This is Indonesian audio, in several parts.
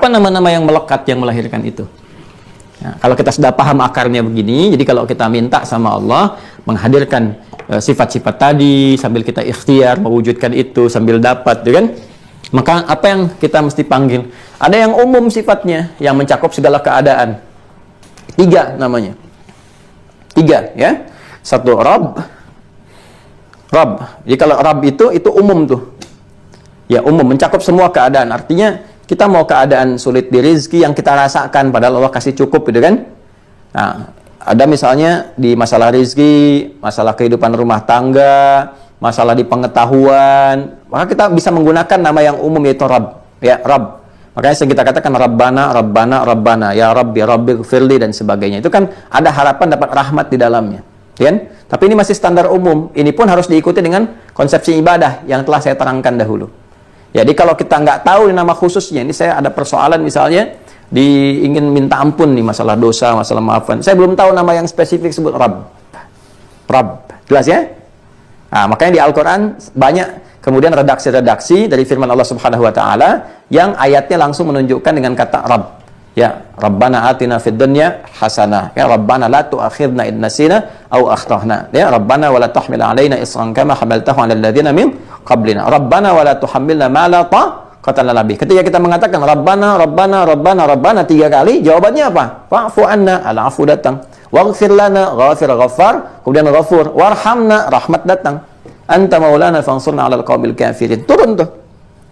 Apa nama-nama yang melekat yang melahirkan itu? Nah, kalau kita sudah paham akarnya begini, jadi kalau kita minta sama Allah menghadirkan sifat-sifat tadi sambil kita ikhtiar mewujudkan itu sambil dapat, ya kan? Maka apa yang kita mesti panggil? Ada yang umum sifatnya yang mencakup segala keadaan. 3 namanya. 3 ya. 1 Rabb. Rabb. Jadi kalau Rabb itu umum tuh. Ya, umum mencakup semua keadaan. Artinya kita mau keadaan sulit di rezeki yang kita rasakan padahal Allah kasih cukup, gitu kan? Nah, ada misalnya di masalah rezeki, masalah kehidupan rumah tangga, masalah di pengetahuan, maka kita bisa menggunakan nama yang umum yaitu Rabb. Ya, Rabb. Makanya kita katakan Rabbana, Rabbana, Rabbana, ya Rabbi, Rabbi firli dan sebagainya. Itu kan ada harapan dapat rahmat di dalamnya. Kan? Tapi ini masih standar umum. Ini pun harus diikuti dengan konsepsi ibadah yang telah saya terangkan dahulu. Jadi kalau kita nggak tahu nama khususnya, ini saya ada persoalan misalnya, ingin minta ampun nih masalah dosa, masalah maafan. Saya belum tahu nama yang spesifik sebut Rabb. Rabb. Jelas ya? Nah, makanya di Al-Quran banyak kemudian redaksi-redaksi dari firman Allah Subhanahu wa Ta'ala yang ayatnya langsung menunjukkan dengan kata Rabb. Ya, Rabbana atina fid dunya hasanah. Ya, Rabbana la tu'akhidna in nasina aw akhtana. Ya, Rabbana wa la tahmil alaina isran kama hamaltahu 'alal ladzina min qablina. Rabbana wa la tuhammilna ma la taqata lana bih. Ketika kita mengatakan Rabbana, Rabbana, Rabbana, Rabbana 3 kali, jawabannya apa? Fa'fu anna, al-'afu datang. Waghfir lana, ghafir ghaffar, kemudian ghafur. Warhamna, rahmat datang. Anta maulana fansurna 'alal qaumil kafirin. Turun tuh.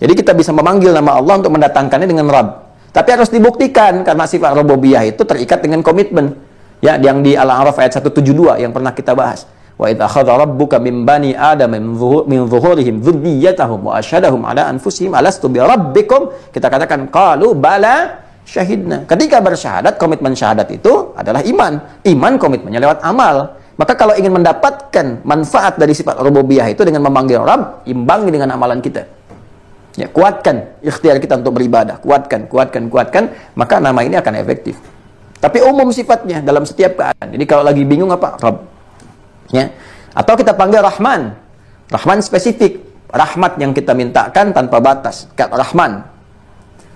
Jadi kita bisa memanggil nama Allah untuk mendatangkannya dengan Rabb. Tapi harus dibuktikan karena sifat rububiyah itu terikat dengan komitmen. Ya, yang di Al-A'raf ayat 172 yang pernah kita bahas. Wa idz akhadha rabbuka min bani adama min zuhurihim dzurriyyatahum wa asyhadahum ala anfusihim alastu bi rabbikum. Kita katakan qalu bala syahidna. Ketika bersyahadat, komitmen syahadat itu adalah iman. Iman komitmennya lewat amal. Maka kalau ingin mendapatkan manfaat dari sifat rububiyah itu dengan memanggil Rabb, imbangi dengan amalan kita. Ya, kuatkan ikhtiar kita untuk beribadah, kuatkan, maka nama ini akan efektif. Tapi umum sifatnya dalam setiap keadaan. Jadi kalau lagi bingung apa? Rabb. Ya. Atau kita panggil Rahman. Rahman spesifik, rahmat yang kita mintakan tanpa batas. Rahman.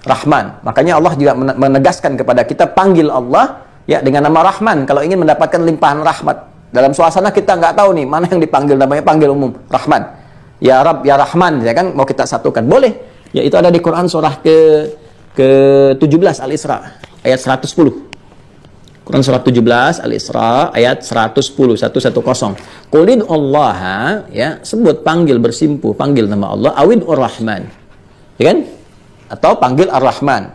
Rahman. Makanya Allah juga menegaskan kepada kita panggil Allah ya dengan nama Rahman kalau ingin mendapatkan limpahan rahmat. Dalam suasana kita nggak tahu nih mana yang dipanggil, namanya panggil umum, Rahman. Ya Rabb, ya Rahman, ya kan mau kita satukan. Boleh. Ya itu ada di Quran surah ke-17 Al-Isra ayat 110. Quran surah 17 Al-Isra ayat 110. Qulid Allah, ya, sebut panggil bersimpuh, panggil nama Allah, awid Ar-Rahman. Ya kan? Atau panggil Ar-Rahman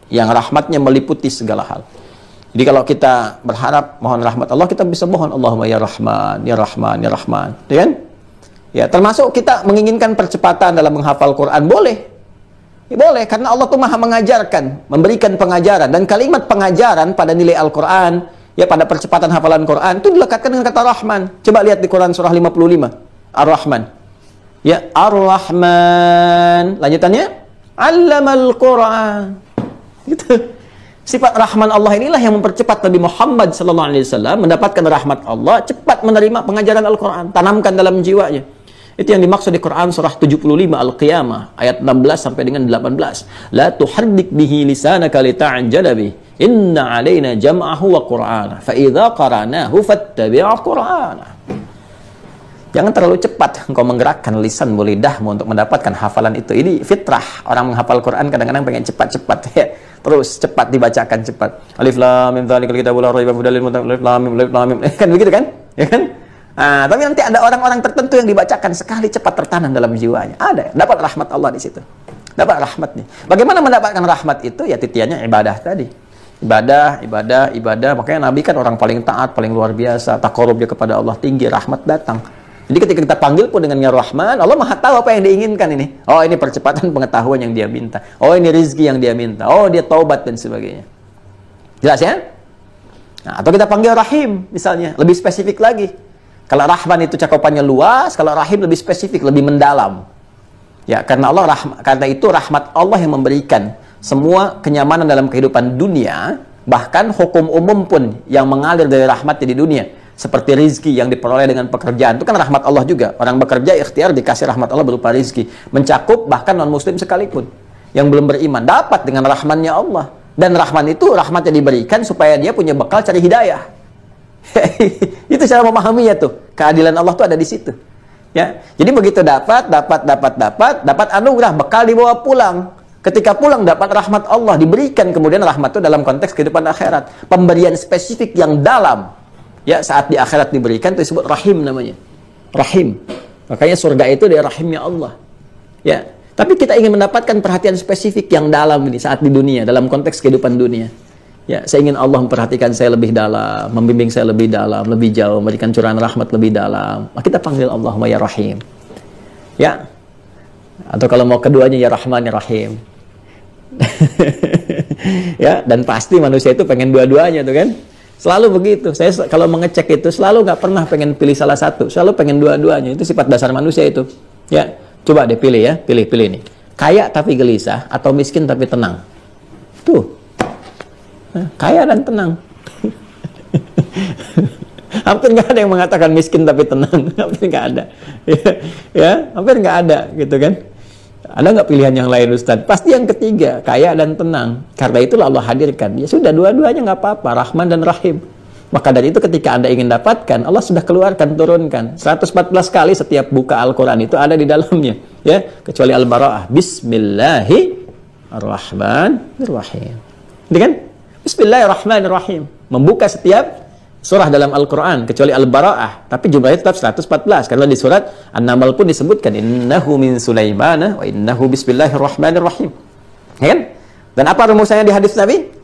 yang rahmatnya meliputi segala hal. Jadi kalau kita berharap mohon rahmat Allah, kita bisa mohon Allahumma ya Rahman, ya Rahman, ya Rahman. Ya kan? Ya, termasuk kita menginginkan percepatan dalam menghafal Quran, boleh. Ya, boleh, karena Allah tuh maha mengajarkan, memberikan pengajaran. Dan kalimat pengajaran pada nilai Al-Quran, ya pada percepatan hafalan Quran, itu dilekatkan dengan kata Rahman. Coba lihat di Quran surah 55, Ar-Rahman. Ya, Ar-Rahman. Lanjutannya, Allamal Quran. Gitu. Sifat Rahman Allah inilah yang mempercepat Nabi Muhammad SAW mendapatkan rahmat Allah, cepat menerima pengajaran Al-Quran, tanamkan dalam jiwanya. Itu yang dimaksud di Quran surah 75 Al-Qiyamah ayat 16 sampai dengan 18. La tuharrik bihi lisanaka lita'jala bih. Inna 'alaina jam'ahu wa Qur'ana. Fa idza qara'nahu fattabi' Qur'ana. Jangan terlalu cepat engkau menggerakkan lisanmu, lidahmu untuk mendapatkan hafalan itu. Ini fitrah. Orang menghafal Quran kadang-kadang pengen cepat-cepat ya. Terus cepat dibacakan cepat. Alif lam mim dzalikal kitabul la raiba fihi lil muttaqin. Alif lam mim. Kan begitu kan? Ya kan? Nah, tapi nanti ada orang-orang tertentu yang dibacakan sekali cepat tertanam dalam jiwanya. Ada, dapat rahmat Allah di situ. Dapat rahmatnya. Bagaimana mendapatkan rahmat itu? Ya titiannya ibadah tadi. Ibadah. Makanya Nabi kan orang paling taat, paling luar biasa. Taqarrub dia kepada Allah tinggi, rahmat datang. Jadi ketika kita panggil pun dengan ya Rahman, Allah maha tahu apa yang diinginkan ini. Oh, ini percepatan pengetahuan yang dia minta. Oh, ini rezeki yang dia minta. Oh, dia taubat dan sebagainya. Jelas ya? Nah, atau kita panggil Rahim misalnya, lebih spesifik lagi. Kalau Rahman itu cakupannya luas, kalau Rahim lebih spesifik, lebih mendalam. Ya, karena karena itu rahmat Allah yang memberikan semua kenyamanan dalam kehidupan dunia, bahkan hukum umum pun yang mengalir dari rahmatnya di dunia, seperti rizki yang diperoleh dengan pekerjaan, itu kan rahmat Allah juga. Orang bekerja ikhtiar dikasih rahmat Allah berupa rizki, mencakup bahkan non muslim sekalipun. yang belum beriman dapat dengan rahmannya Allah. Dan rahman itu rahmatnya diberikan supaya dia punya bekal cari hidayah. Itu cara memahaminya tuh. Keadilan Allah tuh ada di situ. Ya. Jadi begitu dapat anugerah, bekal dibawa pulang. Ketika pulang dapat rahmat Allah, diberikan kemudian rahmat itu dalam konteks kehidupan akhirat. Pemberian spesifik yang dalam. Ya, saat di akhirat diberikan itu disebut rahim namanya. Rahim. Makanya surga itu dari rahimnya Allah. Ya. Tapi kita ingin mendapatkan perhatian spesifik yang dalam ini saat di dunia, dalam konteks kehidupan dunia. Ya, saya ingin Allah memperhatikan saya lebih dalam, membimbing saya lebih dalam, lebih jauh, memberikan curahan rahmat lebih dalam. Maka kita panggil Allahumma ya Rahim. Ya. Atau kalau mau keduanya ya Rahman ya Rahim. Ya, dan pasti manusia itu pengen dua-duanya tuh kan. Selalu begitu. Saya kalau mengecek itu selalu nggak pernah pengen pilih salah satu, selalu pengen dua-duanya. Itu sifat dasar manusia itu. Ya. Coba deh pilih ya, pilih nih. Kaya tapi gelisah atau miskin tapi tenang. Tuh. Kaya dan tenang. Hampir nggak ada yang mengatakan miskin tapi tenang. Hampir nggak ada. Ya, hampir nggak ada gitu kan. Ada nggak pilihan yang lain Ustaz? Pasti yang ketiga, kaya dan tenang. Karena itulah Allah hadirkan. Ya sudah, dua-duanya nggak apa-apa, Rahman dan Rahim. Maka dari itu ketika Anda ingin dapatkan, Allah sudah keluarkan, turunkan. 114 kali setiap buka Al-Quran itu ada di dalamnya. Ya, kecuali Al-Bara'ah. Bismillahirrahmanirrahim. Ini kan? Bismillahirrahmanirrahim. Membuka setiap surah dalam Al-Quran. Kecuali Al-Bara'ah. Tapi jumlahnya tetap 114. Karena di surat An-Naml pun disebutkan. Innahu min Sulaimana wa innahu bismillahirrahmanirrahim. Ya kan? Dan apa rumusannya di hadis Nabi?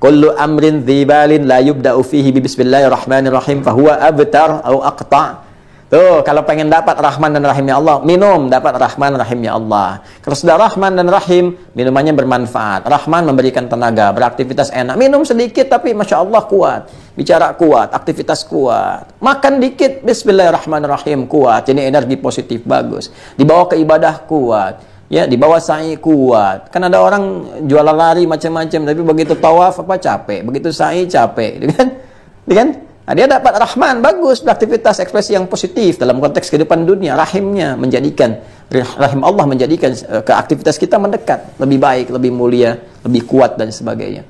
Kullu amrin dzibalin la yubda'u fihi bi bismillahirrahmanirrahim fahuwa abtar atau aqta. Tuh, kalau pengen dapat Rahman dan Rahimnya Allah, minum dapat Rahman dan Rahimnya Allah. Kalau sudah Rahman dan Rahim, minumannya bermanfaat. Rahman memberikan tenaga, beraktivitas enak. Minum sedikit tapi Masya Allah kuat. Bicara kuat, aktivitas kuat. Makan dikit, bismillahirrahmanirrahim, kuat. Jadi energi positif, bagus. Dibawa ke ibadah, kuat. Ya, di bawah sa'i kuat. Kan ada orang jualan lari macam-macam, tapi begitu tawaf apa capek, begitu sa'i capek, gitu kan? Gitu kan? Nah, dia dapat Rahman, bagus, beraktivitas ekspresi yang positif dalam konteks kehidupan dunia. Rahimnya menjadikan, rahim Allah menjadikan ke aktivitas kita mendekat, lebih baik, lebih mulia, lebih kuat dan sebagainya.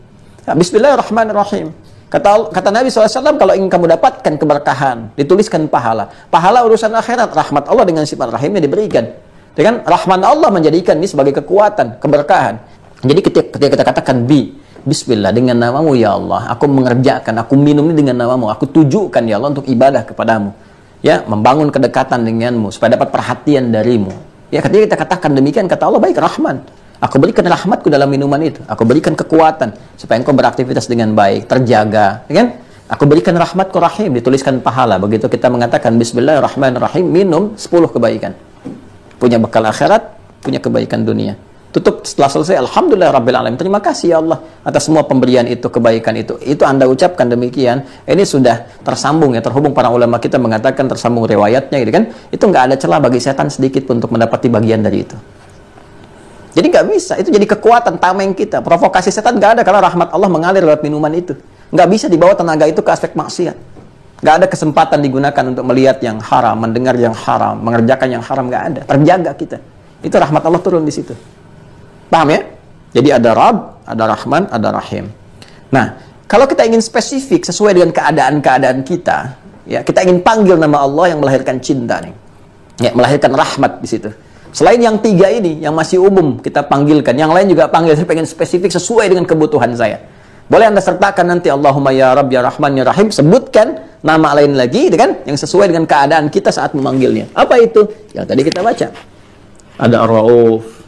Nah, bismillahirrahmanirrahim. Kata Nabi SAW, kalau ingin kamu dapatkan keberkahan, dituliskan pahala. Pahala urusan akhirat, rahmat Allah dengan sifat rahimnya diberikan. Dengan Rahman Allah menjadikan ini sebagai kekuatan, keberkahan. Jadi ketika kita katakan Bismillah, dengan namamu ya Allah, aku mengerjakan, aku minum ini dengan namamu, aku tujukan ya Allah untuk ibadah kepadamu. Ya, membangun kedekatan denganmu, supaya dapat perhatian darimu. Ya, ketika kita katakan demikian, kata Allah, baik Rahman. Aku berikan rahmatku dalam minuman itu. Aku berikan kekuatan, supaya engkau beraktivitas dengan baik, terjaga. Ya kan? Aku berikan rahmatku Rahim, dituliskan pahala. Begitu kita mengatakan Bismillahirrahmanirrahim, minum 10 kebaikan. Punya bekal akhirat, punya kebaikan dunia. Tutup setelah selesai, Alhamdulillah Rabbil Alamin. Terima kasih ya Allah atas semua pemberian itu, kebaikan itu. Itu Anda ucapkan demikian. Ini sudah tersambung ya, terhubung para ulama kita mengatakan tersambung riwayatnya gitu kan. Itu nggak ada celah bagi setan sedikit pun untuk mendapati bagian dari itu. Jadi nggak bisa, itu jadi kekuatan tameng kita. Provokasi setan nggak ada kalau rahmat Allah mengalir lewat minuman itu. Nggak bisa dibawa tenaga itu ke aspek maksiat. Nggak ada kesempatan digunakan untuk melihat yang haram, mendengar yang haram, mengerjakan yang haram, nggak ada. Terjaga kita. Itu rahmat Allah turun di situ. Paham ya? Jadi ada Rabb, ada Rahman, ada Rahim. Nah, kalau kita ingin spesifik sesuai dengan keadaan-keadaan kita, ya kita ingin panggil nama Allah yang melahirkan cinta nih. Ya, melahirkan rahmat di situ. Selain yang 3 ini, yang masih umum kita panggilkan, yang lain juga panggil, saya pengen spesifik sesuai dengan kebutuhan saya. Boleh Anda sertakan nanti Allahumma ya Rabb ya Rahman ya Rahim, sebutkan nama lain lagi kan yang sesuai dengan keadaan kita saat memanggilnya. Apa itu? Yang tadi kita baca. Ada Ar-Rauf.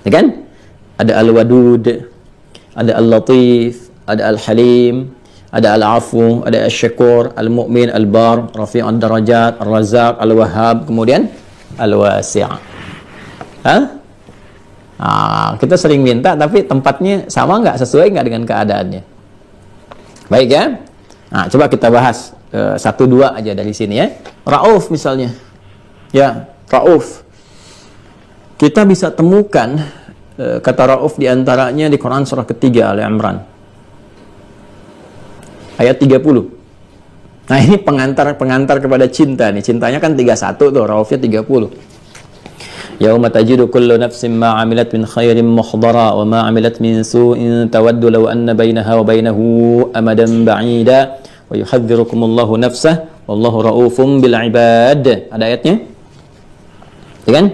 Ya kan? Ada Al-Wadud, ada Al-Latif, ada Al-Halim, ada Al-Afu, ada Al-Syakur, Al-Mu'min, Al-Bar, Rafi' Ad-Darajat, Al-Razaq, Al-Wahhab, kemudian Al-Wasi'. Kita sering minta tapi tempatnya sama nggak, sesuai nggak dengan keadaannya. Baik ya. Nah, coba kita bahas 1-2 aja dari sini ya. Rauf misalnya. Ya, Rauf. Kita bisa temukan kata Rauf diantaranya di Quran surah ketiga Ali Imran. Ayat 30. Nah, ini pengantar kepada cinta nih. Cintanya kan 31 tuh, Raufnya 30. Yauma tajidu kullu nafsin ma 'amilat min khairin muhdara wa ma 'amilat min su'in tawaddu law anna bainaha wa bainahu amadan ba'ida wa yuhadzirukumullahu nafsah wallahu raufum bil 'ibad. Ada ayatnya? Ya kan?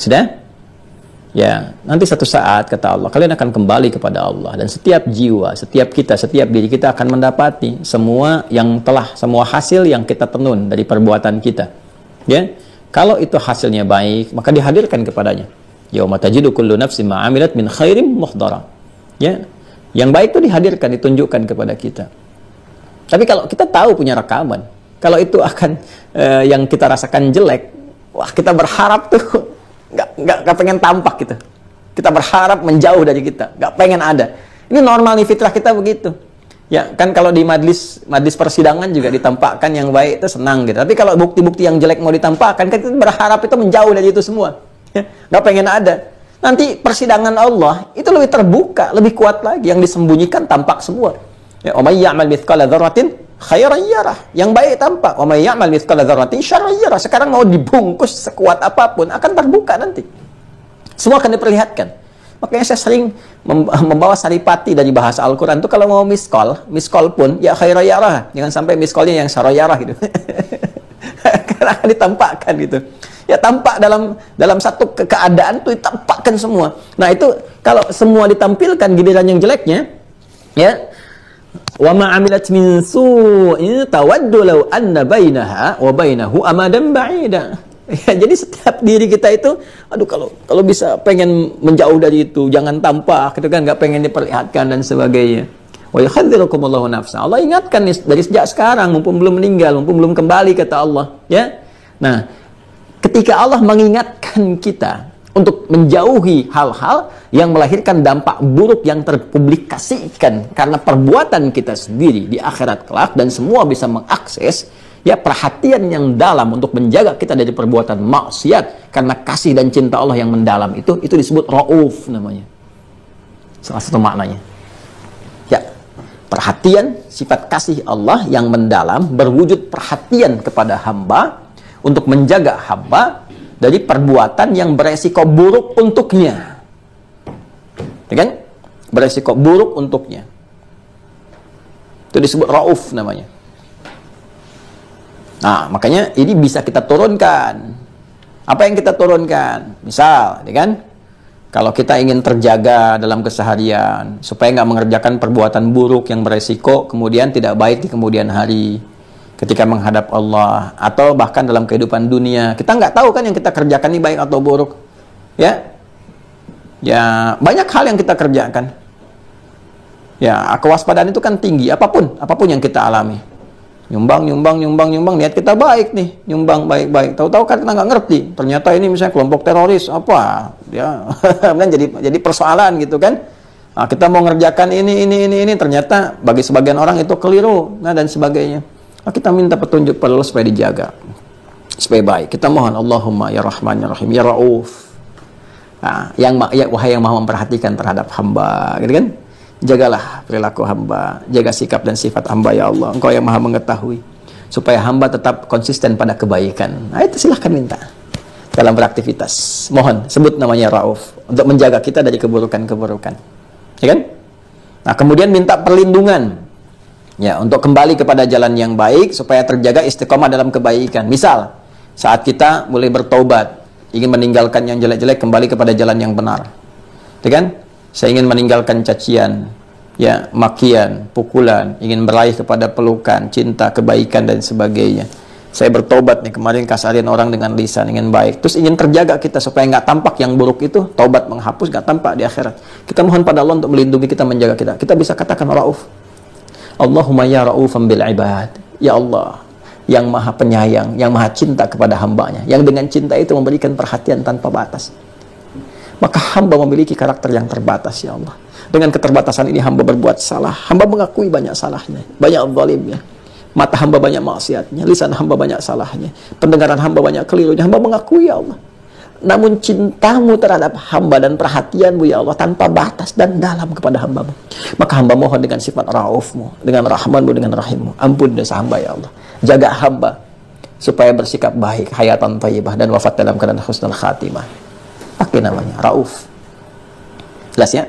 Sudah? Ya, nanti satu saat kata Allah kalian akan kembali kepada Allah, dan setiap jiwa, setiap kita, setiap diri kita akan mendapati semua hasil yang kita tenun dari perbuatan kita. Ya, kalau itu hasilnya baik, maka dihadirkan kepadanya. Yauma tajidu kullu nafsin ma 'amilat min khairin muhdara. Ya, yang baik itu dihadirkan, ditunjukkan kepada kita. Tapi kalau kita tahu punya rekaman, kalau itu akan yang kita rasakan jelek, wah kita berharap tuh nggak pengen tampak gitu. Kita berharap menjauh dari kita, nggak pengen ada. Ini normal nih, fitrah kita begitu. Ya kan, kalau di majlis persidangan juga ditampakkan yang baik itu senang gitu. Tapi kalau bukti-bukti yang jelek mau ditampakkan, kita berharap itu menjauh dari itu semua. Ya, nggak pengen ada. Nanti persidangan Allah itu lebih terbuka, lebih kuat lagi. Yang disembunyikan tampak semua. Ya, wa may ya'mal mithqala dzarratin khairan yarah. Yang baik tampak. Wa may ya'mal mithqala dzarratin syarran yarah. Sekarang mau dibungkus sekuat apapun akan terbuka nanti. Semua akan diperlihatkan. Makanya saya sering membawa saripati dari bahasa Al-Quran itu kalau mau miss call pun ya khairan yarah. Jangan sampai miss callnya yang syarran yarah gitu. Karena akan ditampakkan gitu. Ya tampak dalam satu keadaan tuh ditampakkan semua. Nah itu kalau semua ditampilkan giliran yang jeleknya, ya wa ma 'amilat min su'in tawaddu law anna bainaha wa bainahu amadan ba'ida. Ya, jadi setiap diri kita itu, aduh kalau bisa pengen menjauh dari itu, jangan tampak, gitu kan, nggak pengen diperlihatkan dan sebagainya. Wa yuhadzirukumullahu nafsa. Allah ingatkan nih, dari sejak sekarang, mumpung belum meninggal, mumpung belum kembali, kata Allah. Ya, nah, ketika Allah mengingatkan kita untuk menjauhi hal-hal yang melahirkan dampak buruk yang terpublikasikan karena perbuatan kita sendiri di akhirat kelak, dan semua bisa mengakses. Ya, perhatian yang dalam untuk menjaga kita dari perbuatan maksiat karena kasih dan cinta Allah yang mendalam itu disebut Rauf namanya. Salah satu maknanya. Ya, perhatian, sifat kasih Allah yang mendalam berwujud perhatian kepada hamba untuk menjaga hamba dari perbuatan yang beresiko buruk untuknya. Ya kan? Beresiko buruk untuknya. Itu disebut Rauf namanya. Nah, makanya ini bisa kita turunkan. Apa yang kita turunkan? Misal, ya kan? Kalau kita ingin terjaga dalam keseharian, supaya nggak mengerjakan perbuatan buruk yang beresiko, kemudian tidak baik di kemudian hari, ketika menghadap Allah, atau bahkan dalam kehidupan dunia. Kita nggak tahu kan yang kita kerjakan ini baik atau buruk. Ya, ya banyak hal yang kita kerjakan. Ya, kewaspadaan itu kan tinggi, apapun yang kita alami. Nyumbang, niat kita baik nih, nyumbang baik-baik. Tahu-tahu kan kita nggak ngerti, ternyata ini misalnya kelompok teroris apa, ya kan jadi persoalan gitu kan. Nah, kita mau ngerjakan ini, ternyata bagi sebagian orang itu keliru, nah dan sebagainya. Nah, kita minta petunjuk pada Allah supaya dijaga, supaya baik. Kita mohon Allahumma ya Rahman ya Rahim ya Rauf. Nah, wahai yang maha memperhatikan terhadap hamba, gitu kan? Jagalah perilaku hamba, jaga sikap dan sifat hamba ya Allah. Engkau yang maha mengetahui, supaya hamba tetap konsisten pada kebaikan. Nah itu silahkan minta dalam beraktivitas. Mohon sebut namanya Rauf untuk menjaga kita dari keburukan-keburukan, ya kan? Nah kemudian minta perlindungan, ya, untuk kembali kepada jalan yang baik supaya terjaga istiqomah dalam kebaikan. Misal saat kita mulai bertobat, ingin meninggalkan yang jelek-jelek, kembali kepada jalan yang benar, ya kan? Saya ingin meninggalkan cacian, ya, makian, pukulan, ingin meraih kepada pelukan, cinta, kebaikan dan sebagainya. Saya bertobat nih kemarin, kasarin orang dengan lisan, ingin baik. Terus ingin terjaga kita supaya nggak tampak yang buruk itu, taubat menghapus, nggak tampak di akhirat. Kita mohon pada Allah untuk melindungi kita, menjaga kita. Kita bisa katakan Rauf. Allahumma ya Raufam bil ibad. Ya Allah, yang maha penyayang, yang maha cinta kepada hambanya, yang dengan cinta itu memberikan perhatian tanpa batas. Maka hamba memiliki karakter yang terbatas, ya Allah. Dengan keterbatasan ini hamba berbuat salah. Hamba mengakui banyak salahnya, banyak zalimnya. Mata hamba banyak maksiatnya, lisan hamba banyak salahnya, pendengaran hamba banyak kelirunya. Hamba mengakui, ya Allah. Namun cintamu terhadap hamba dan perhatianmu, ya Allah, tanpa batas dan dalam kepada hambamu. Maka hamba mohon dengan sifat Raufmu, dengan Rahmanmu, dengan Rahimmu, ampun dosa hamba, ya Allah. Jaga hamba supaya bersikap baik, hayatan thayyibah, dan wafat dalam keadaan husnul khatimah. Pakai namanya Rauf. Jelas ya?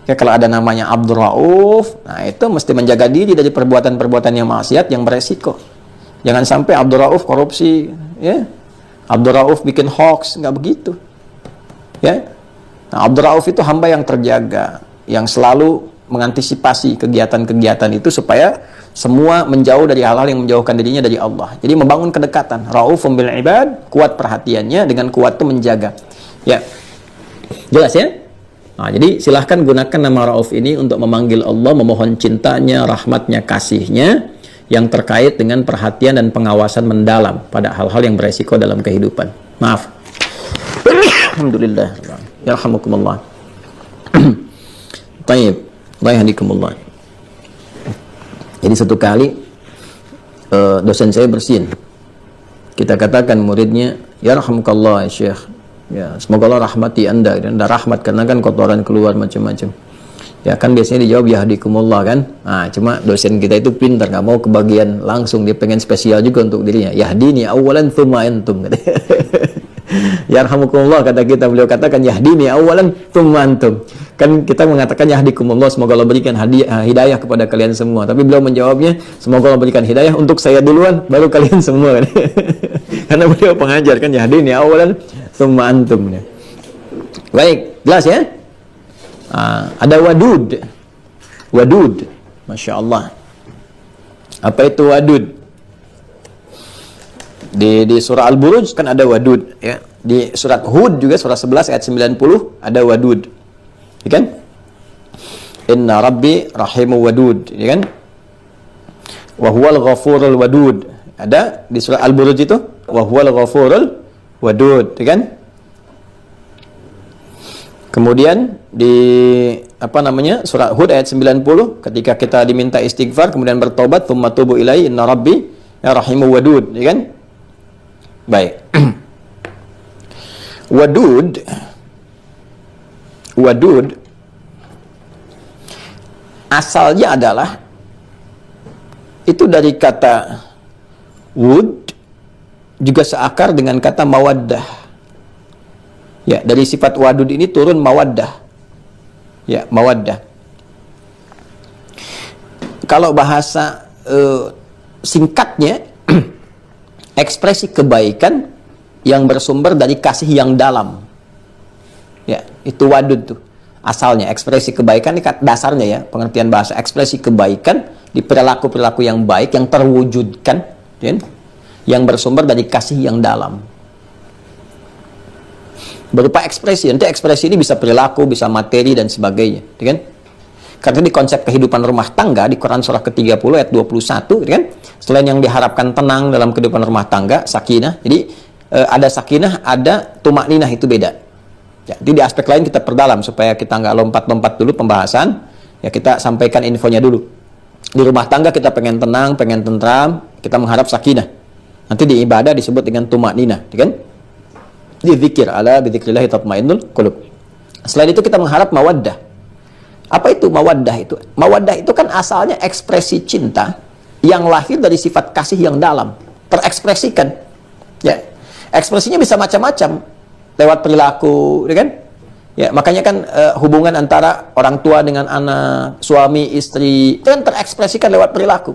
Ya, kalau ada namanya Abdur Rauf, nah itu mesti menjaga diri dari perbuatan-perbuatan yang maksiat yang beresiko. Jangan sampai Abdur Rauf korupsi, ya. Abdur Rauf bikin hoax, nggak begitu. Ya. Nah, Abdur Rauf itu hamba yang terjaga, yang selalu mengantisipasi kegiatan-kegiatan itu supaya semua menjauh dari hal-hal yang menjauhkan dirinya dari Allah. Jadi membangun kedekatan. Raufum bil ibad, kuat perhatiannya, dengan kuat itu menjaga. Ya. Jelas ya? Nah, jadi silahkan gunakan nama Rauf ini untuk memanggil Allah, memohon cintanya, rahmatnya, kasihnya yang terkait dengan perhatian dan pengawasan mendalam pada hal-hal yang beresiko dalam kehidupan. Maaf. Alhamdulillah. Yarhamukumullah. Taib. Wahdikumullah. Jadi satu kali dosen saya bersin. Kita katakan muridnya, yarhamukallah ya Syekh. Ya, semoga Allah rahmati Anda, dan Anda rahmat karena kan kotoran keluar macam-macam. Ya kan biasanya dijawab yahdikumullah kan. Nah, cuma dosen kita itu pintar, nggak mau kebagian langsung, dia pengen spesial juga untuk dirinya. Yahdini awalan tsumma antum. Yarhamukumullah kata kita, beliau katakan yahdini awalan tsumma antum. Kan kita mengatakan yahdikumullah, semoga Allah berikan hidayah kepada kalian semua. Tapi beliau menjawabnya, semoga Allah berikan hidayah untuk saya duluan, baru kalian semua. Karena beliau pengajar kan, yahdini awalan tsumma antum. Baik, jelas ya? Ada wadud. Wadud. Masya Allah. Apa itu wadud? Di surah Al-Buruj kan ada wadud ya. Di surat Hud juga, surah 11 ayat 90 ada wadud. Ya kan? Inna rabbi rahimu wadud, ya kan? Wa huwal ghafurul wadud. Ada di surah Al-Buruj itu, wa huwal ghafurul wadud, ya kan? Kemudian di apa namanya? Surah Hud ayat 90, ketika kita diminta istighfar kemudian bertobat, tsumma tubu ilaihi inna rabbi ya rahimu wadud, ya kan? Baik. Wadud asalnya adalah itu dari kata wud, juga seakar dengan kata mawaddah. Ya, dari sifat wadud ini turun mawaddah. Ya, mawaddah. Kalau bahasa singkatnya, ekspresi kebaikan yang bersumber dari kasih yang dalam. Ya, itu wadud tuh. Asalnya ekspresi kebaikan ini dasarnya ya, pengertian bahasa, ekspresi kebaikan di perilaku-perilaku yang baik yang terwujudkan, ya, yang bersumber dari kasih yang dalam. Berupa ekspresi, nanti ekspresi ini bisa perilaku, bisa materi dan sebagainya, ya kan? Karena di konsep kehidupan rumah tangga di Quran surah ke-30 ayat 21, ya kan? Selain yang diharapkan tenang dalam kehidupan rumah tangga, sakinah. Jadi ada sakinah, ada tumakninah, itu beda. Ya, jadi di aspek lain kita perdalam supaya kita nggak lompat-lompat dulu pembahasan. Ya, kita sampaikan infonya dulu. Di rumah tangga kita pengen tenang, pengen tentram, kita mengharap sakinah. Nanti di ibadah disebut dengan tumakninah, ya kan? Di zikir, ala bidzikrillah tatmainnul qulub. Selain itu kita mengharap mawaddah. Apa itu mawaddah itu? Mawaddah itu kan asalnya ekspresi cinta yang lahir dari sifat kasih yang dalam, terekspresikan. Ya, ekspresinya bisa macam-macam, lewat perilaku, ya kan? Ya, makanya kan hubungan antara orang tua dengan anak, suami, istri, itu kan terekspresikan lewat perilaku.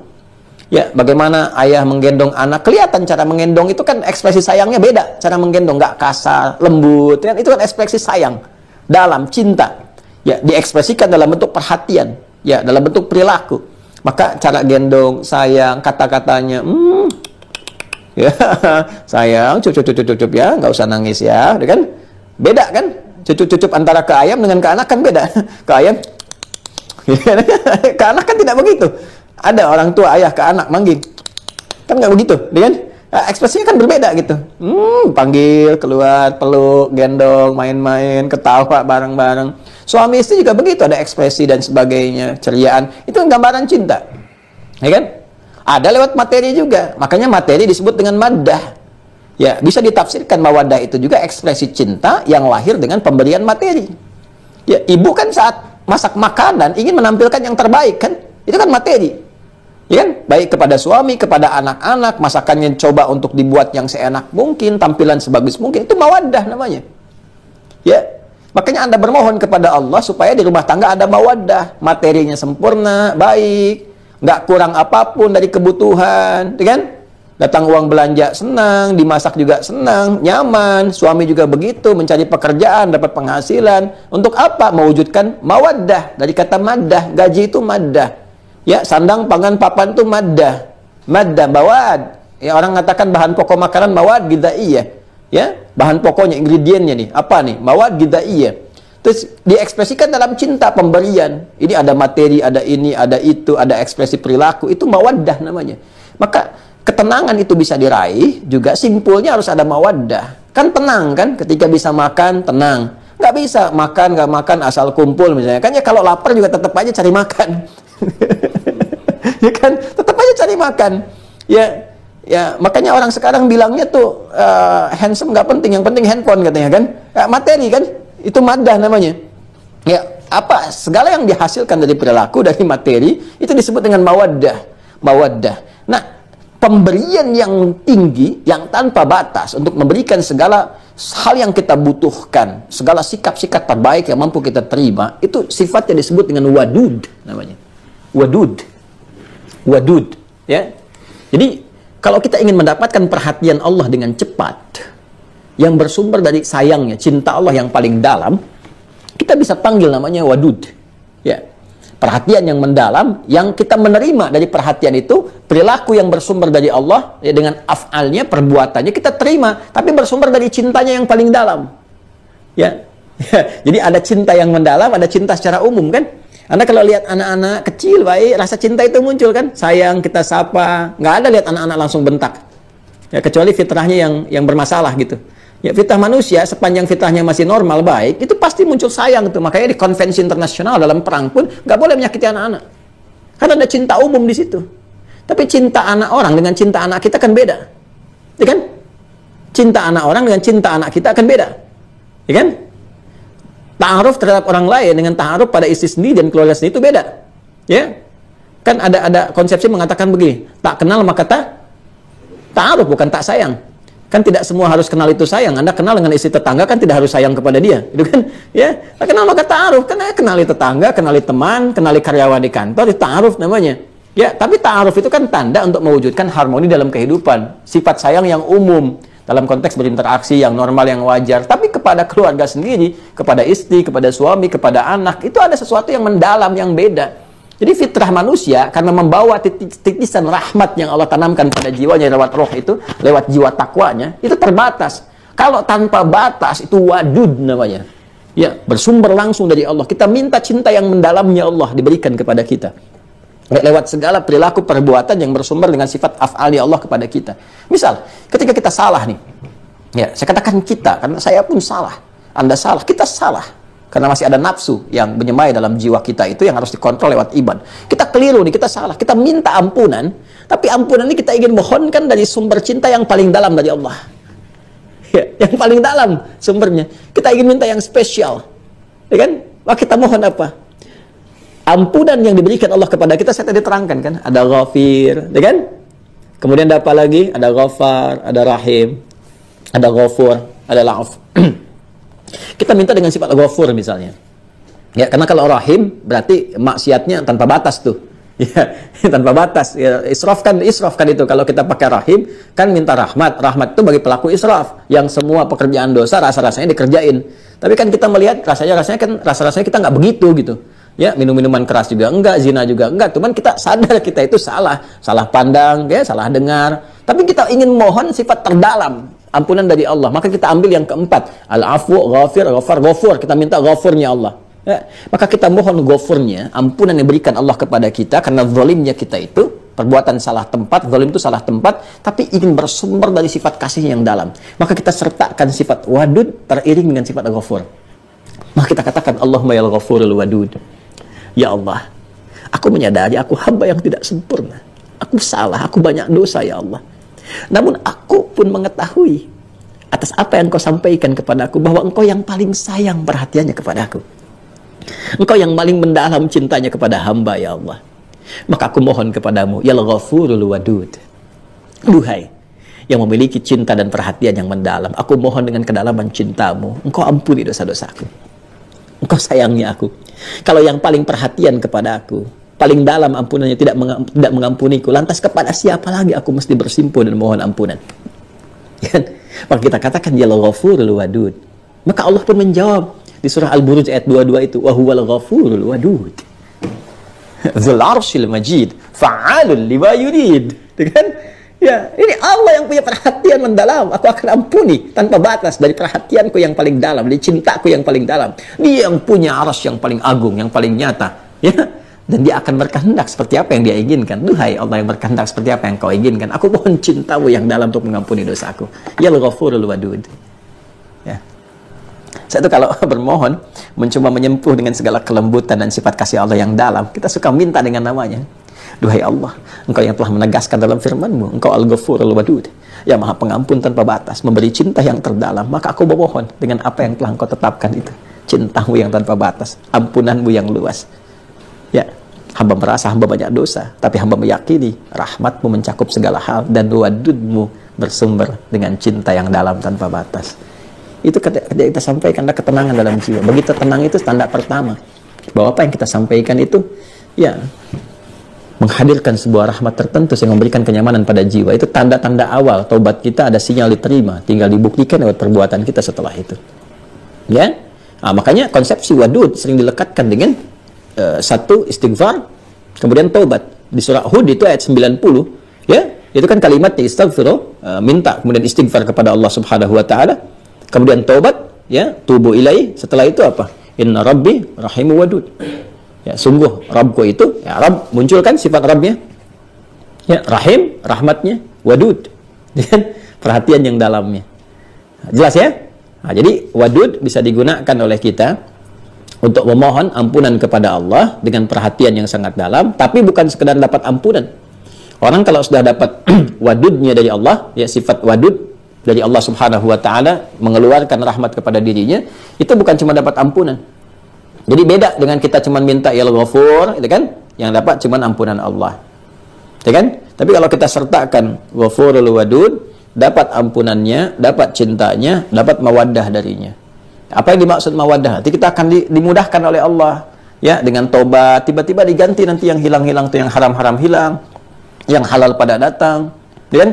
Ya, bagaimana ayah menggendong anak, kelihatan cara menggendong itu kan ekspresi sayangnya beda. Cara menggendong nggak kasar, lembut, kan? Itu kan ekspresi sayang, dalam, cinta. Ya, diekspresikan dalam bentuk perhatian, ya, dalam bentuk perilaku. Maka cara gendong, sayang, kata-katanya, ya, sayang, cucup ya, nggak usah nangis ya, kan? Beda kan? Cucup antara ke ayam dengan ke anak kan beda. Ke ayam, ke anak kan tidak begitu. Ada orang tua ayah ke anak manggil, kan nggak begitu, kan? Nah, ekspresinya kan berbeda gitu. Panggil, keluar, peluk, gendong, main-main, ketawa bareng-bareng. Suami istri juga begitu, ada ekspresi dan sebagainya, ceriaan. Itu gambaran cinta, ya kan? Ada lewat materi juga. Makanya materi disebut dengan maddah. Ya, bisa ditafsirkan mawaddah itu juga ekspresi cinta yang lahir dengan pemberian materi. Ya, ibu kan saat masak makanan ingin menampilkan yang terbaik kan? Itu kan materi. Ya kan? Baik kepada suami, kepada anak-anak, masakannya coba untuk dibuat yang seenak mungkin, tampilan sebagus mungkin. Itu mawaddah namanya. Ya, makanya Anda bermohon kepada Allah supaya di rumah tangga ada mawaddah, materinya sempurna, baik, nggak kurang apapun dari kebutuhan, ya kan? Datang uang belanja senang, dimasak juga senang, nyaman, suami juga begitu, mencari pekerjaan, dapat penghasilan. Untuk apa? Mewujudkan mawaddah, dari kata maddah, gaji itu maddah. Ya, sandang, pangan, papan itu maddah. Maddah, bawad. Ya, orang mengatakan bahan pokok makanan mawad gidaiyah. Ya, bahan pokoknya, ingredientnya nih, apa nih? Mawad gidaiyah. Terus diekspresikan dalam cinta, pemberian. Ini ada materi, ada ini, ada itu, ada ekspresi perilaku. Itu mawaddah namanya. Maka ketenangan itu bisa diraih, juga simpulnya harus ada mawaddah. Kan tenang kan, ketika bisa makan, tenang. Nggak bisa makan, nggak makan, asal kumpul misalnya. Kan ya kalau lapar juga tetap aja cari makan. Ya kan, tetap aja cari makan. Ya, makanya orang sekarang bilangnya tuh handsome nggak penting, yang penting handphone katanya kan. Ya, materi kan, itu maddah namanya. Ya, apa segala yang dihasilkan dari perilaku, dari materi, itu disebut dengan mawaddah. Mawaddah. Nah, pemberian yang tinggi, yang tanpa batas untuk memberikan segala hal yang kita butuhkan, segala sikap-sikap terbaik yang mampu kita terima, itu sifatnya disebut dengan wadud namanya. Wadud. Wadud, ya. Jadi, kalau kita ingin mendapatkan perhatian Allah dengan cepat, yang bersumber dari sayangnya, cinta Allah yang paling dalam, kita bisa panggil namanya wadud. Ya. Perhatian yang mendalam, yang kita menerima dari perhatian itu, perilaku yang bersumber dari Allah, ya, dengan af'alnya, perbuatannya, kita terima, tapi bersumber dari cintanya yang paling dalam. Ya. Jadi ada cinta yang mendalam, ada cinta secara umum kan. Anda kalau lihat anak-anak kecil, baik, rasa cinta itu muncul kan. Sayang, kita sapa, nggak ada lihat anak-anak langsung bentak. Ya, kecuali fitrahnya yang bermasalah gitu. Ya, fitrah manusia, sepanjang fitrahnya masih normal, baik, itu pasti muncul sayang tuh. Makanya di konvensi internasional dalam perang pun nggak boleh menyakiti anak-anak. Karena ada cinta umum di situ. Tapi cinta anak orang dengan cinta anak kita kan beda. Ya kan? Cinta anak orang dengan cinta anak kita akan beda. Ya kan? Ta'aruf terhadap orang lain dengan ta'aruf pada istri sendiri dan keluarga sendiri itu beda. Ya? Kan ada konsepsi mengatakan begini, tak kenal maka ta'aruf, bukan tak sayang. Kan tidak semua harus kenal itu sayang. Anda kenal dengan istri tetangga kan tidak harus sayang kepada dia, itu kan? Ya, tak kenal maka ta'aruf. Kan kenali tetangga, kenali teman, kenali karyawan di kantor, itu ta'aruf namanya. Ya, tapi ta'aruf itu kan tanda untuk mewujudkan harmoni dalam kehidupan, sifat sayang yang umum dalam konteks berinteraksi yang normal, yang wajar. Tapi kepada keluarga sendiri, kepada istri, kepada suami, kepada anak, itu ada sesuatu yang mendalam, yang beda. Jadi fitrah manusia karena membawa titisan rahmat yang Allah tanamkan pada jiwanya lewat roh itu, lewat jiwa takwanya, itu terbatas. Kalau tanpa batas itu wadud namanya. Ya, bersumber langsung dari Allah. Kita minta cinta yang mendalamnya Allah diberikan kepada kita. Lewat segala perilaku perbuatan yang bersumber dengan sifat af'ali Allah kepada kita. Misal, ketika kita salah nih. Ya, saya katakan kita karena saya pun salah. Anda salah, kita salah. Karena masih ada nafsu yang menyemai dalam jiwa kita itu yang harus dikontrol lewat iman. Kita keliru nih, kita salah. Kita minta ampunan, tapi ampunan ini kita ingin mohonkan dari sumber cinta yang paling dalam dari Allah. Ya, yang paling dalam sumbernya. Kita ingin minta yang spesial. Ya kan? Maka kita mohon apa? Ampunan yang diberikan Allah kepada kita, saya tadi terangkan kan? Ada ghafir, ya kan? Kemudian ada apa lagi? Ada ghafar, ada rahim, ada ghafur, ada la'af. Kita minta dengan sifat ghafur misalnya. Ya, karena kalau rahim berarti maksiatnya tanpa batas tuh. Ya, tanpa batas. Ya, israf kan itu kalau kita pakai rahim kan minta rahmat. Rahmat itu bagi pelaku israf yang semua pekerjaan dosa rasa-rasanya dikerjain. Tapi kan kita melihat rasa-rasanya kita nggak begitu gitu. Ya, minum-minuman keras juga enggak, zina juga enggak. Cuman kita sadar kita itu salah pandang, ya, salah dengar. Tapi kita ingin mohon sifat terdalam, ampunan dari Allah. Maka kita ambil yang keempat, al-afu, ghafir, ghafar, ghafur. Kita minta ghafurnya Allah. Ya, maka kita mohon ghafurnya, ampunan yang diberikan Allah kepada kita karena zalimnya kita itu, perbuatan salah tempat, zalim itu salah tempat, tapi ingin bersumber dari sifat kasih yang dalam. Maka kita sertakan sifat wadud teriring dengan sifat ghafur. Maka kita katakan Allahumma ya ghafurul wadud. Ya Allah, aku menyadari aku hamba yang tidak sempurna. Aku salah, aku banyak dosa ya Allah. Namun aku pun mengetahui atas apa yang Engkau sampaikan kepada aku, bahwa Engkau yang paling sayang perhatiannya kepada aku. Engkau yang paling mendalam cintanya kepada hamba ya Allah. Maka aku mohon kepadamu, ya Ghafurul Wadud. Duhai yang memiliki cinta dan perhatian yang mendalam, aku mohon dengan kedalaman cintamu, engkau ampuni dosa-dosaku. Engkau sayangi aku. Kalau yang paling perhatian kepada aku, paling dalam ampunannya tidak mengampuniku, lantas kepada siapa lagi aku mesti bersimpuh dan mohon ampunan? Maka kita katakan ya Ghafurul Wadud. Maka Allah pun menjawab di surah Al-Buruj ayat 22 itu, wa huwal ghafurul wadud dzul arsyil majid fa'alun lima yurid. Kan? Ya, ini Allah yang punya perhatian mendalam. Aku akan ampuni tanpa batas dari perhatianku yang paling dalam, dari cintaku yang paling dalam. Dia yang punya arsy yang paling agung, yang paling nyata. Ya, dan dia akan berkehendak seperti apa yang dia inginkan. Duhai Allah yang berkehendak seperti apa yang kau inginkan, aku mohon cintamu yang dalam untuk mengampuni dosaku. Ya Ghafurul Wadud. Ya. Saya itu kalau bermohon, mencoba menyempuh dengan segala kelembutan dan sifat kasih Allah yang dalam, kita suka minta dengan namanya. Duhai Allah, engkau yang telah menegaskan dalam firman-Mu, engkau Al-Ghafurul Wadud, yang maha pengampun tanpa batas, memberi cinta yang terdalam, maka aku memohon dengan apa yang telah engkau tetapkan itu, cintamu yang tanpa batas, ampunanmu yang luas. Ya, hamba merasa hamba banyak dosa, tapi hamba meyakini rahmat-Mu mencakup segala hal, dan wadud-Mu bersumber dengan cinta yang dalam tanpa batas. Itu ketika kita sampaikan ada ketenangan dalam jiwa. Begitu tenang itu tanda pertama bahwa apa yang kita sampaikan itu ya menghadirkan sebuah rahmat tertentu yang memberikan kenyamanan pada jiwa. Itu tanda-tanda awal taubat kita ada sinyal diterima, tinggal dibuktikan lewat perbuatan kita setelah itu. Ya, nah, makanya konsepsi wadud sering dilekatkan dengan satu istighfar, kemudian taubat. Di surah Hud itu ayat 90, ya, itu kan kalimatnya istighfar, minta kemudian istighfar kepada Allah Subhanahu wa taala. Kemudian taubat, ya, tubu ilai. Setelah itu apa? Inna Rabbi rahimu wadud. Ya, sungguh Rabbku itu, ya, Rabb munculkan sifat Rabbnya. Ya, rahim, rahmatnya, wadud. Perhatian yang dalamnya. Jelas ya? Nah, jadi wadud bisa digunakan oleh kita untuk memohon ampunan kepada Allah dengan perhatian yang sangat dalam, tapi bukan sekedar dapat ampunan. Orang kalau sudah dapat wadudnya dari Allah, ya, sifat wadud dari Allah Subhanahu wa taala mengeluarkan rahmat kepada dirinya, itu bukan cuma dapat ampunan. Jadi beda dengan kita cuma minta ya Ghafur, itu kan, yang dapat cuma ampunan Allah. Itu kan? Tapi kalau kita sertakan Ghafurul Wadud, dapat ampunannya, dapat cintanya, dapat mawaddah darinya. Apa yang dimaksud mawaddah? Nanti kita akan dimudahkan oleh Allah, ya, dengan tobat, tiba-tiba diganti nanti yang hilang-hilang itu, yang haram-haram hilang, yang halal pada datang, ya kan?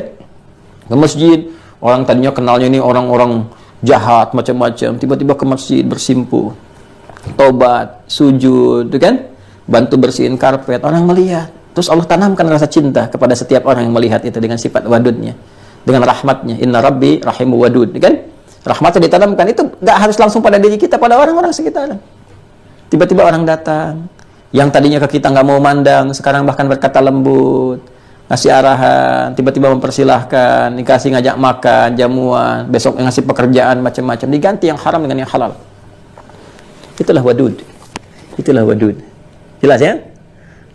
Ke masjid, orang tadinya kenalnya ini orang-orang jahat macam-macam, tiba-tiba ke masjid bersimpuh, tobat, sujud, kan, bantu bersihin karpet, orang melihat, terus Allah tanamkan rasa cinta kepada setiap orang yang melihat itu dengan sifat wadudnya, dengan rahmatnya. Inna Rabbi rahimu wadud, kan, rahmatnya ditanamkan. Itu nggak harus langsung pada diri kita, pada orang-orang sekitar. Tiba-tiba orang datang yang tadinya ke kita nggak mau mandang, sekarang bahkan berkata lembut, ngasih arahan, tiba-tiba mempersilahkan, dikasih ngajak makan, jamuan, besok ngasih pekerjaan macam-macam, diganti yang haram dengan yang halal. Itulah wadud. Itulah wadud. Jelas ya?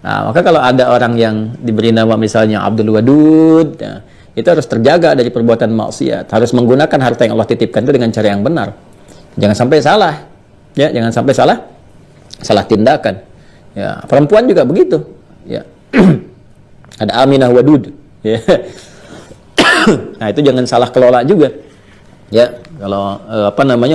Nah, maka kalau ada orang yang diberi nama misalnya Abdul Wadud, ya, itu harus terjaga dari perbuatan maksiat, harus menggunakan harta yang Allah titipkan itu dengan cara yang benar. Jangan sampai salah. Ya, jangan sampai salah tindakan. Ya, perempuan juga begitu. Ya. Ada Aminah Wadud, ya. Nah, itu jangan salah kelola juga, ya. Kalau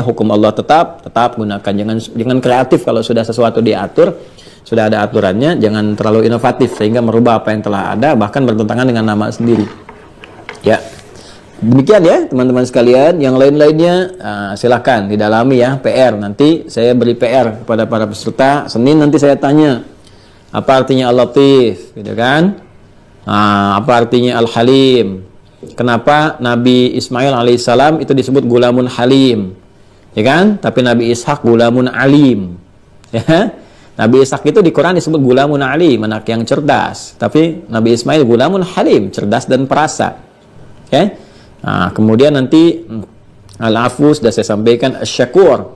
hukum Allah tetap gunakan, jangan kreatif. Kalau sudah sesuatu diatur, sudah ada aturannya, jangan terlalu inovatif sehingga merubah apa yang telah ada, bahkan bertentangan dengan nama sendiri, ya. Demikian ya teman-teman sekalian. Yang lain-lainnya silakan didalami ya, PR. Nanti saya beri PR kepada para peserta. Senin nanti saya tanya apa artinya Al-Latif, gitu kan. Apa artinya Al-Halim? Kenapa Nabi Ismail alaihissalam itu disebut gulamun halim, ya kan? Tapi Nabi Ishak gulamun alim, ya. Nabi Ishak itu di Quran disebut gulamun alim, anak yang cerdas. Tapi Nabi Ismail gulamun halim, cerdas dan perasa, ya. Nah, kemudian nanti Al-Afu sudah saya sampaikan. Asy-Syakur,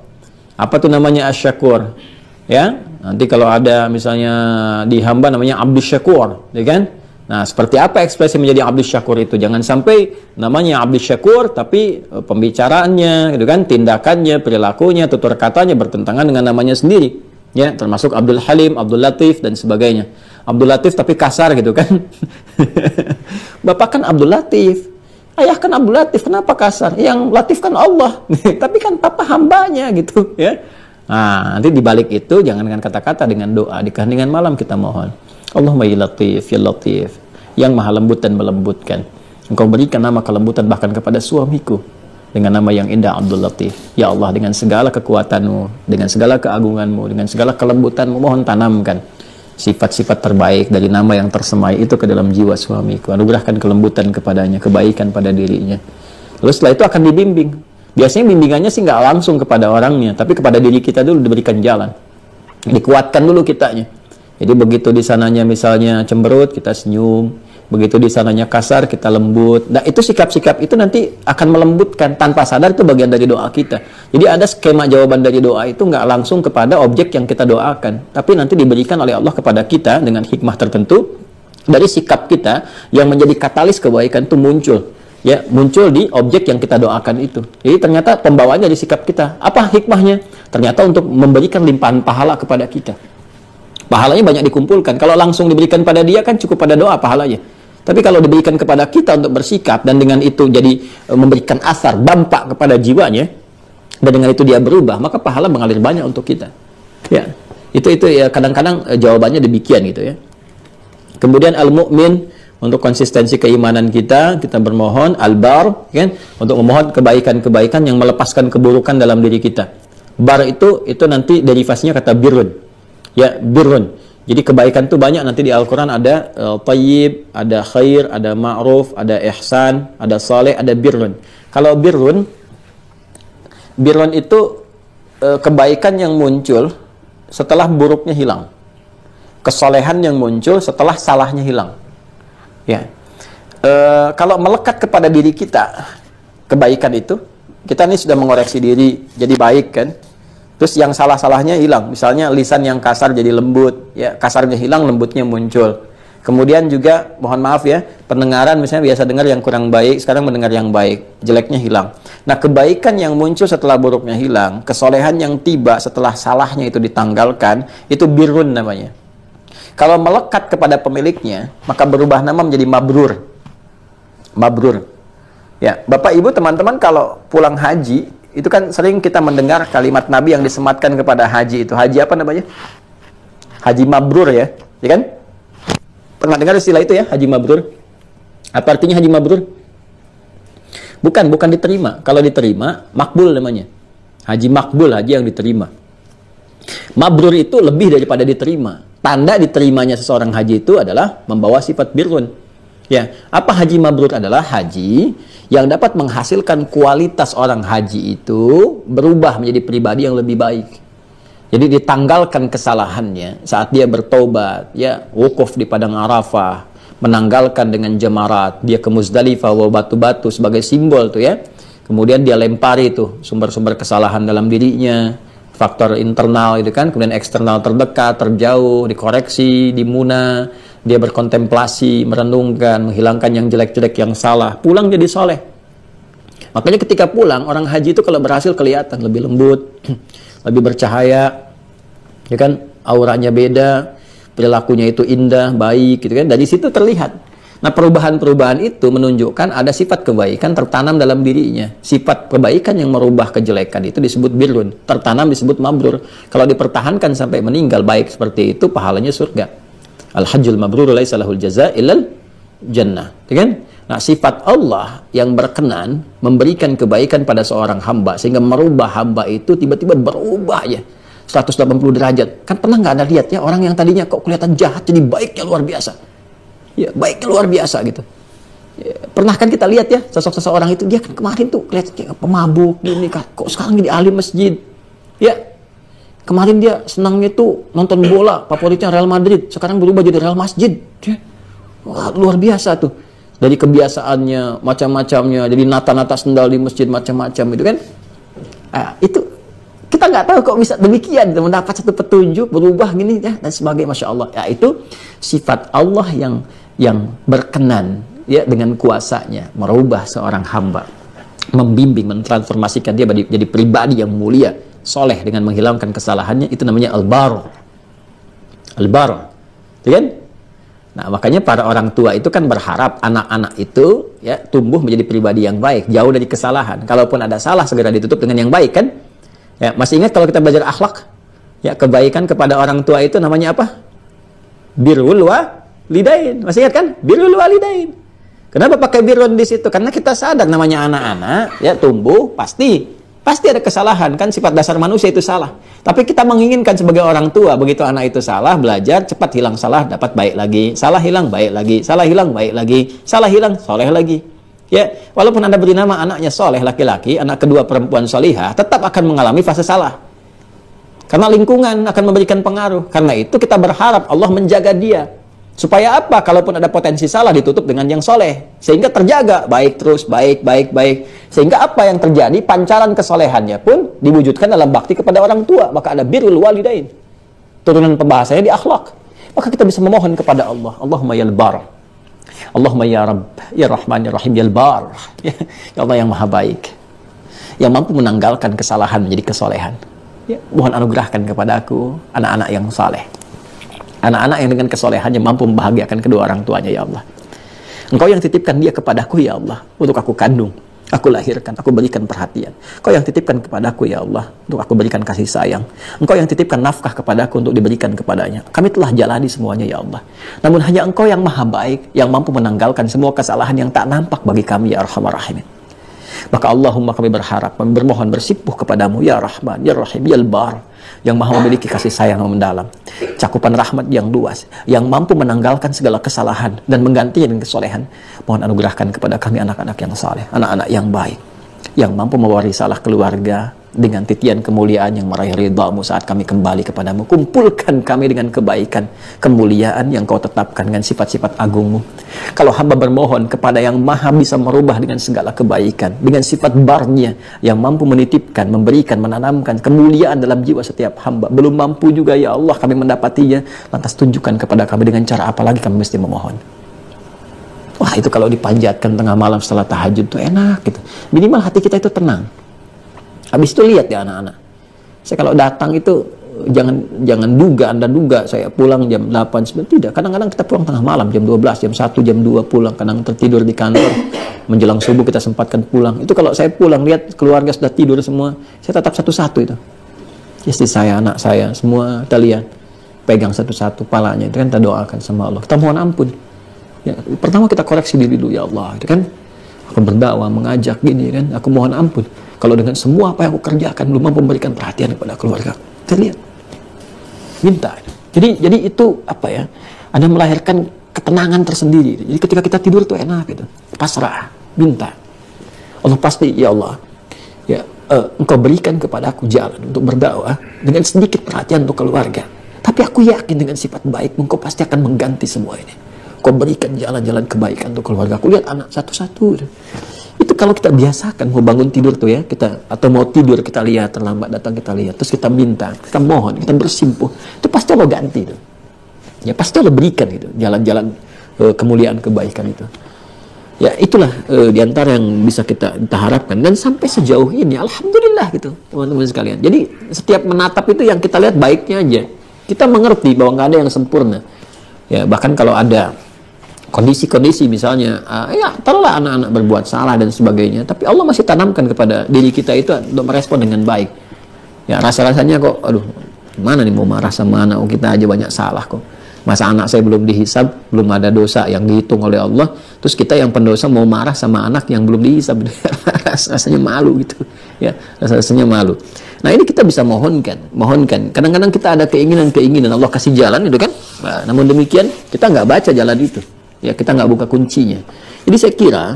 apa tuh namanya Asy-Syakur? Ya, nanti kalau ada misalnya di hamba namanya Abdus Syakur, ya kan? Nah, seperti apa ekspresi menjadi Abdus Syakur itu? Jangan sampai namanya Abdus Syakur tapi pembicaraannya, gitu kan, tindakannya, perilakunya, tutur katanya bertentangan dengan namanya sendiri. Ya, termasuk Abdul Halim, Abdul Latif dan sebagainya. Abdul Latif tapi kasar gitu kan. Bapak kan Abdul Latif, ayah kan Abdul Latif, kenapa kasar? Yang Latif kan Allah. Tapi kan papa hambanya gitu ya. Nah, nanti dibalik itu jangan dengan kata-kata, dengan doa di keheningan malam kita mohon. Allahumma ya Latif, ya Latif, yang maha lembut dan melembutkan. Engkau berikan nama kelembutan bahkan kepada suamiku dengan nama yang indah Abdul Latif. Ya Allah, dengan segala kekuatanmu, dengan segala keagunganmu, dengan segala kelembutanmu, mohon tanamkan sifat-sifat terbaik dari nama yang tersemai itu ke dalam jiwa suamiku. Anugerahkan kelembutan kepadanya, kebaikan pada dirinya. Lalu setelah itu akan dibimbing. Biasanya bimbingannya sih nggak langsung kepada orangnya, tapi kepada diri kita dulu diberikan jalan. Dikuatkan dulu kitanya. Jadi begitu di sananya misalnya cemberut, kita senyum. Begitu di sananya kasar, kita lembut. Nah, itu sikap-sikap itu nanti akan melembutkan. Tanpa sadar itu bagian dari doa kita. Jadi ada skema jawaban dari doa itu nggak langsung kepada objek yang kita doakan. Tapi nanti diberikan oleh Allah kepada kita dengan hikmah tertentu. Dari sikap kita yang menjadi katalis kebaikan itu muncul. Ya, muncul di objek yang kita doakan itu. Jadi ternyata pembawaannya dari sikap kita. Apa hikmahnya? Ternyata untuk memberikan limpahan pahala kepada kita. Pahalanya banyak dikumpulkan. Kalau langsung diberikan pada dia kan cukup pada doa pahalanya. Tapi kalau diberikan kepada kita untuk bersikap dan dengan itu jadi memberikan asar, dampak kepada jiwanya dan dengan itu dia berubah, maka pahala mengalir banyak untuk kita. Ya, itu ya kadang-kadang jawabannya demikian gitu ya. Kemudian al-mu'min untuk konsistensi keimanan kita bermohon al-bar kan untuk memohon kebaikan-kebaikan yang melepaskan keburukan dalam diri kita. Bar itu nanti derivasinya kata birrun. Ya, birrun. Jadi kebaikan itu banyak nanti di Al-Quran ada tayyib, ada khair, ada ma'ruf, ada ihsan, ada saleh, ada birrun. Kalau birrun itu kebaikan yang muncul setelah buruknya hilang. Kesolehan yang muncul setelah salahnya hilang. Ya. Kalau melekat kepada diri kita kebaikan itu, kita ini sudah mengoreksi diri jadi baik kan. Terus yang salah-salahnya hilang. Misalnya lisan yang kasar jadi lembut, ya kasarnya hilang, lembutnya muncul. Kemudian juga mohon maaf ya, pendengaran misalnya biasa dengar yang kurang baik, sekarang mendengar yang baik, jeleknya hilang. Nah, kebaikan yang muncul setelah buruknya hilang, kesolehan yang tiba setelah salahnya itu ditanggalkan, itu birrun namanya. Kalau melekat kepada pemiliknya, maka berubah nama menjadi mabrur. Mabrur. Ya, Bapak Ibu teman-teman kalau pulang haji, itu kan sering kita mendengar kalimat Nabi yang disematkan kepada haji itu. Haji apa namanya? Haji mabrur ya. Ya kan? Pernah dengar istilah itu ya, haji mabrur? Apa artinya haji mabrur? Bukan diterima. Kalau diterima, makbul namanya. Haji makbul, haji yang diterima. Mabrur itu lebih daripada diterima. Tanda diterimanya seseorang haji itu adalah membawa sifat birrun. Ya, apa haji mabrur adalah haji yang dapat menghasilkan kualitas orang haji itu berubah menjadi pribadi yang lebih baik. Jadi ditanggalkan kesalahannya saat dia bertobat, ya, wukuf di padang Arafah, menanggalkan dengan jamarat, dia ke Muzdalifah bawa batu-batu sebagai simbol tuh ya. Kemudian dia lempari tuh sumber-sumber kesalahan dalam dirinya, faktor internal itu kan, kemudian eksternal terdekat, terjauh, dikoreksi di Muna. Dia berkontemplasi, merenungkan, menghilangkan yang jelek-jelek yang salah. Pulang jadi soleh. Makanya ketika pulang, orang haji itu kalau berhasil kelihatan lebih lembut, lebih bercahaya, ya kan, auranya beda, perilakunya itu indah, baik, gitu kan. Dari situ terlihat. Nah, perubahan-perubahan itu menunjukkan ada sifat kebaikan tertanam dalam dirinya. Sifat kebaikan yang merubah kejelekan itu disebut birrun, tertanam disebut mabrur. Kalau dipertahankan sampai meninggal baik seperti itu, pahalanya surga. Al-hajjul mabrur laisa lahul jazaa illal jannah. Kan? Nah, sifat Allah yang berkenan memberikan kebaikan pada seorang hamba sehingga merubah hamba itu tiba-tiba berubah ya 180 derajat. Kan pernah nggak Anda lihat ya orang yang tadinya kok kelihatan jahat jadi baiknya luar biasa. Ya, baiknya luar biasa gitu. Ya, pernah kan kita lihat ya sosok seseorang itu dia kan kemarin tuh kelihatan pemabuk gini kok sekarang jadi ahli masjid. Ya. Kemarin dia senangnya tuh nonton bola, favoritnya Real Madrid. Sekarang berubah jadi Real Masjid. Wah, luar biasa tuh. Dari kebiasaannya, macam-macamnya. Jadi nata-nata sendal di masjid, macam-macam itu kan. Itu kita nggak tahu kok bisa demikian. Mendapat satu petunjuk, berubah gini ya, dan sebagainya. Masya Allah. Ya, itu sifat Allah yang berkenan ya dengan kuasanya. Merubah seorang hamba. Membimbing, mentransformasikan dia jadi pribadi yang mulia soleh dengan menghilangkan kesalahannya, itu namanya al-bar. Al-bar, kan? Nah, makanya para orang tua itu kan berharap anak-anak itu ya tumbuh menjadi pribadi yang baik, jauh dari kesalahan. Kalaupun ada salah segera ditutup dengan yang baik, kan? Ya, masih ingat kalau kita belajar akhlak, ya kebaikan kepada orang tua itu namanya apa? Birrul walidain. Masih ingat kan? Birrul walidain. Kenapa pakai birrun di situ? Karena kita sadar namanya anak-anak ya tumbuh pasti ada kesalahan, kan sifat dasar manusia itu salah. Tapi kita menginginkan sebagai orang tua, begitu anak itu salah, belajar cepat hilang salah, dapat baik lagi. Salah hilang baik lagi, salah hilang baik lagi, salah hilang soleh lagi. Ya, walaupun Anda beri nama anaknya soleh laki-laki, anak kedua perempuan solihah, tetap akan mengalami fase salah. Karena lingkungan akan memberikan pengaruh. Karena itu kita berharap Allah menjaga dia. Supaya apa? Kalaupun ada potensi salah ditutup dengan yang soleh, sehingga terjaga baik terus, baik. Sehingga apa yang terjadi, pancaran kesolehannya pun diwujudkan dalam bakti kepada orang tua. Maka ada birrul walidain. Turunan pembahasannya di akhlak. Maka kita bisa memohon kepada Allah, Allahumma ya al-bar, Allahumma ya Rabb, ya Rahman, ya Rahim, ya al-bar. Ya Allah yang maha baik, yang mampu menanggalkan kesalahan menjadi kesolehan. Ya, mohon anugerahkan kepada aku anak-anak yang saleh. Anak-anak yang dengan kesolehannya mampu membahagiakan kedua orang tuanya, ya Allah. Engkau yang titipkan dia kepadaku, ya Allah, untuk aku kandung, aku lahirkan, aku berikan perhatian. Engkau yang titipkan kepadaku, ya Allah, untuk aku berikan kasih sayang. Engkau yang titipkan nafkah kepadaku untuk diberikan kepadanya. Kami telah jalani semuanya, ya Allah. Namun hanya Engkau yang maha baik, yang mampu menanggalkan semua kesalahan yang tak nampak bagi kami, ya Arhamar Rahimin. Maka Allahumma kami berharap, bermohon, bersimpuh kepadamu, ya Rahman, ya Rahim, ya Al-Bar, yang maha memiliki kasih sayang yang mendalam, cakupan rahmat yang luas, yang mampu menanggalkan segala kesalahan dan menggantinya dengan kesolehan. Mohon anugerahkan kepada kami anak-anak yang saleh, anak-anak yang baik, yang mampu mewarisi salah keluarga dengan titian kemuliaan yang meraih ridha-Mu saat kami kembali kepadamu. Kumpulkan kami dengan kebaikan, kemuliaan yang Kau tetapkan dengan sifat-sifat agung-Mu. Kalau hamba bermohon kepada yang maha bisa merubah dengan segala kebaikan, dengan sifat barnya yang mampu menitipkan, memberikan, menanamkan kemuliaan dalam jiwa setiap hamba, belum mampu juga, ya Allah, kami mendapatinya, lantas tunjukkan kepada kami dengan cara apa lagi kami mesti memohon. Wah, itu kalau dipanjatkan tengah malam setelah tahajud itu enak gitu. Minimal hati kita itu tenang. Habis itu lihat ya anak-anak. Saya kalau datang itu jangan duga, Anda duga saya pulang jam 8, 9. Tidak, kadang-kadang kita pulang tengah malam, jam 12, jam 1, jam 2 pulang. Kadang tertidur di kantor, menjelang subuh kita sempatkan pulang. Itu kalau saya pulang, lihat keluarga sudah tidur semua, saya tetap satu-satu itu. Istri saya, anak saya, semua kita lihat. Pegang satu-satu palanya, itu kan kita doakan sama Allah. Kita mohon ampun. Ya, pertama kita koreksi diri dulu, ya Allah. Itu kan, aku berdakwah, mengajak gini kan, aku mohon ampun. Kalau dengan semua apa yang aku kerjakan belum mampu memberikan perhatian kepada keluarga, kita lihat, minta. Jadi itu apa ya? Ada melahirkan ketenangan tersendiri. Jadi ketika kita tidur itu enak gitu, pasrah, minta. Allah pasti, ya Allah, ya Engkau berikan kepada aku jalan untuk berdakwah dengan sedikit perhatian untuk keluarga. Tapi aku yakin dengan sifat baik, Engkau pasti akan mengganti semua ini. Kau berikan jalan-jalan kebaikan untuk keluarga. Aku lihat anak satu-satu. Itu kalau kita biasakan mau bangun tidur tuh ya, kita atau mau tidur kita lihat, terlambat datang kita lihat, terus kita minta, kita mohon, kita bersimpuh, itu pasti Allah ganti tuh. Ya pasti Allah berikan itu jalan-jalan kemuliaan kebaikan itu. Ya itulah diantara yang bisa kita harapkan, dan sampai sejauh ini alhamdulillah gitu teman-teman sekalian. Jadi setiap menatap itu yang kita lihat baiknya aja. Kita mengerti bahwa nggak ada yang sempurna. Ya bahkan kalau ada kondisi-kondisi misalnya, ya taruhlah anak-anak berbuat salah dan sebagainya, tapi Allah masih tanamkan kepada diri kita itu untuk merespon dengan baik. Ya rasa-rasanya kok, aduh, mana nih mau marah sama anak, kita aja banyak salah kok. Masa anak saya belum dihisab, belum ada dosa yang dihitung oleh Allah, terus kita yang pendosa mau marah sama anak yang belum dihisab, rasanya malu gitu. Ya, rasanya malu. Nah ini kita bisa mohonkan. Kadang-kadang kita ada keinginan, Allah kasih jalan itu kan. Nah, namun demikian kita nggak baca jalan itu. Ya kita nggak buka kuncinya. Jadi saya kira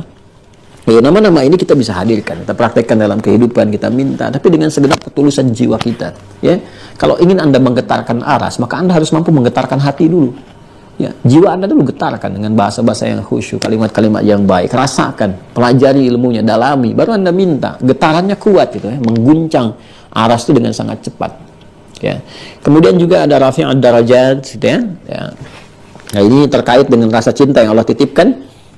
nama-nama ini kita bisa hadirkan, kita praktekkan dalam kehidupan, kita minta, tapi dengan segenap ketulusan jiwa kita. Ya, kalau ingin Anda menggetarkan aras, maka Anda harus mampu menggetarkan hati dulu. Ya, jiwa Anda dulu getarkan dengan bahasa-bahasa yang khusyuk, kalimat-kalimat yang baik. Rasakan, pelajari ilmunya, dalami, baru Anda minta. Getarannya kuat gitu ya, mengguncang aras itu dengan sangat cepat. Ya, kemudian juga ada rafi'ud darajat, gitu ya. Nah ini terkait dengan rasa cinta yang Allah titipkan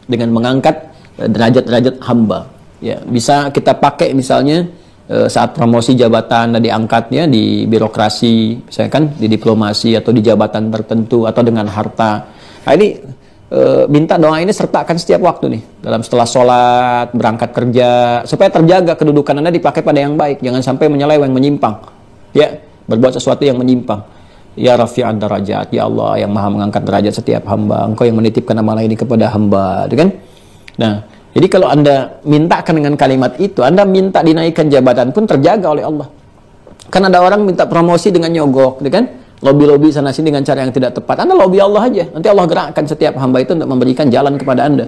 dengan mengangkat derajat-derajat hamba. Ya, bisa kita pakai misalnya saat promosi jabatan dan diangkatnya di birokrasi, misalnya kan di diplomasi atau di jabatan tertentu atau dengan harta. Nah ini minta doa ini sertakan setiap waktu nih, dalam setelah sholat, berangkat kerja, supaya terjaga kedudukan Anda dipakai pada yang baik, jangan sampai menyeleweng, menyimpang, ya, berbuat sesuatu yang menyimpang. Ya Rafi'ad darajat, ya Allah yang maha mengangkat derajat setiap hamba, Engkau yang menitipkan amalan ini kepada hamba, kan? Nah, jadi kalau Anda mintakan dengan kalimat itu, Anda minta dinaikkan jabatan pun terjaga oleh Allah. Kan ada orang minta promosi dengan nyogok, kan? Lobby-lobby sana-sini dengan cara yang tidak tepat. Anda lobby Allah aja, nanti Allah gerakkan setiap hamba itu untuk memberikan jalan kepada Anda.